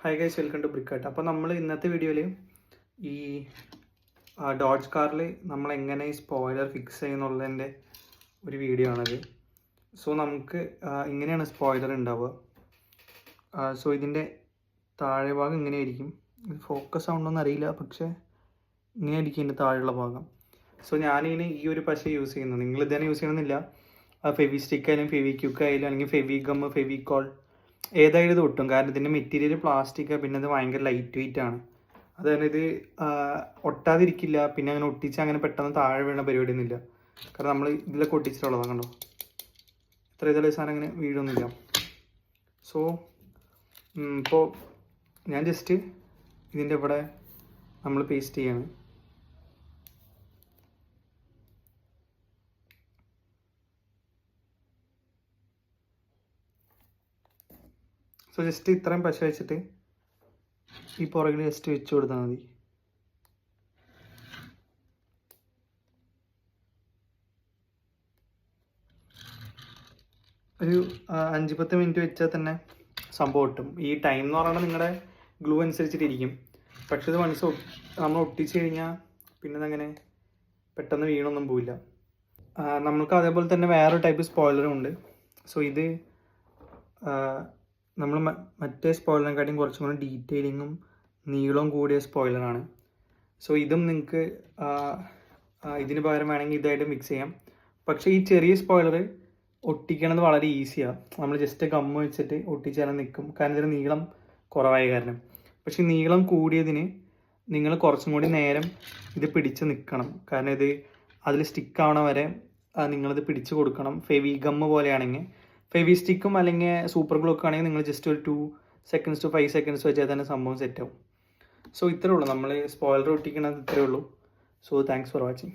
Hi guys, welcome to ബ്രിക്കട്ട്. അപ്പോൾ നമ്മൾ ഇന്നത്തെ വീഡിയോയിൽ ഈ ഡോഡ്ജ് കാറിൽ നമ്മൾ എങ്ങനെ ഈ സ്പോയിലർ ഫിക്സ് ചെയ്യുന്നുള്ളതിൻ്റെ ഒരു വീഡിയോ ആണത്. സോ നമുക്ക് ഇങ്ങനെയാണ് സ്പോയിലർ ഉണ്ടാവുക. സോ ഇതിൻ്റെ താഴെ ഭാഗം ഇങ്ങനെയായിരിക്കും. ഫോക്കസ് ആവുന്നൊന്നും അറിയില്ല, പക്ഷേ ഇങ്ങനെയായിരിക്കും ഇതിൻ്റെ താഴെയുള്ള ഭാഗം. സോ ഞാനിനി ഈ ഒരു പശ യൂസ് ചെയ്യുന്നത്, നിങ്ങൾ ഇതാണ് യൂസ് ചെയ്യണമെന്നില്ല. ഫെവി സ്റ്റിക്ക് ആയാലും ഫെവിക്യൂക്ക് ആയാലും അല്ലെങ്കിൽ ഫെവി ഗം, ഫെവിക്കോൾ ഏതായാലും ഇത് ഒട്ടും. കാരണം ഇതിൻ്റെ മെറ്റീരിയൽ പ്ലാസ്റ്റിക്, പിന്നെ ഇത് ഭയങ്കര ലൈറ്റ് വെയിറ്റ് ആണ്. അതായത് ഇത് ഒട്ടാതിരിക്കില്ല, പിന്നെ അങ്ങനെ ഒട്ടിച്ച് അങ്ങനെ പെട്ടെന്ന് താഴെ വീണ പരിപാടിയൊന്നുമില്ല. കാരണം നമ്മൾ ഇതിലൊക്കെ ഒട്ടിച്ചിട്ടുള്ളതാണ്. കണ്ടോ, ഇത്ര ഇതേ സാധനം അങ്ങനെ വീഴൊന്നുമില്ല. സോ ഇപ്പോൾ ഞാൻ ജസ്റ്റ് ഇതിൻ്റെ ഇവിടെ നമ്മൾ പേസ്റ്റ് ചെയ്യാണ്. സോ ജസ്റ്റ് ഇത്രയും പശ വെച്ചിട്ട് ഈ പുറകിൽ ജസ്റ്റ് വെച്ച് കൊടുത്താൽ മതി. ഒരു 5-10 മിനിറ്റ് വെച്ചാൽ തന്നെ സംഭവം ഒട്ടും. ഈ ടൈം എന്ന് പറയുന്നത് നിങ്ങളുടെ ഗ്ലൂ അനുസരിച്ചിട്ടിരിക്കും. പക്ഷെ ഇത് മനസ്സ് നമ്മൾ ഒട്ടിച്ച് കഴിഞ്ഞാൽ പിന്നെ അതങ്ങനെ പെട്ടെന്ന് വീണൊന്നും പോവില്ല. നമ്മൾക്ക് അതേപോലെ തന്നെ വേറൊരു ടൈപ്പ് സ്പോയിലറും ഉണ്ട്. സോ ഇത് നമ്മൾ മറ്റേ സ്പോയിലറിനെക്കാട്ടിയും കുറച്ചും കൂടി ഡീറ്റെയിലിങ്ങും നീളവും കൂടിയ സ്പോയിലറാണ്. സോ ഇതും നിങ്ങൾക്ക് ഇതിന് പകരം വേണമെങ്കിൽ ഇതായിട്ട് മിക്സ് ചെയ്യാം. പക്ഷേ ഈ ചെറിയ സ്പോയിലർ ഒട്ടിക്കണത് വളരെ ഈസിയാണ്. നമ്മൾ ജസ്റ്റ് ഗമ്മ് വെച്ചിട്ട് ഒട്ടിച്ചാൽ നിൽക്കും, കാരണം ഇതിന് നീളം കുറവായ കാരണം. പക്ഷേ നീളം കൂടിയതിന് നിങ്ങൾ കുറച്ചും കൂടി നേരം ഇത് പിടിച്ച് നിൽക്കണം. കാരണം ഇത് അതിൽ സ്റ്റിക്കാവണ വരെ നിങ്ങളിത് പിടിച്ച് കൊടുക്കണം. ഫെവി ഗമ്മ് പോലെയാണെങ്കിൽ, ഫെവി സ്റ്റിക്കും അല്ലെങ്കിൽ സൂപ്പർ ഗ്ലൂ ഒക്കെ ആണെങ്കിൽ നിങ്ങൾ ജസ്റ്റ് ഒരു 2 seconds to 5 seconds വെച്ചാൽ തന്നെ സംഭവം സെറ്റാവും. സോ ഇത്രേ ഉള്ളൂ, നമ്മൾ സ്പോയിലർ ഒട്ടിക്കണത് ഇത്രേ ഉള്ളൂ. So thanks for watching.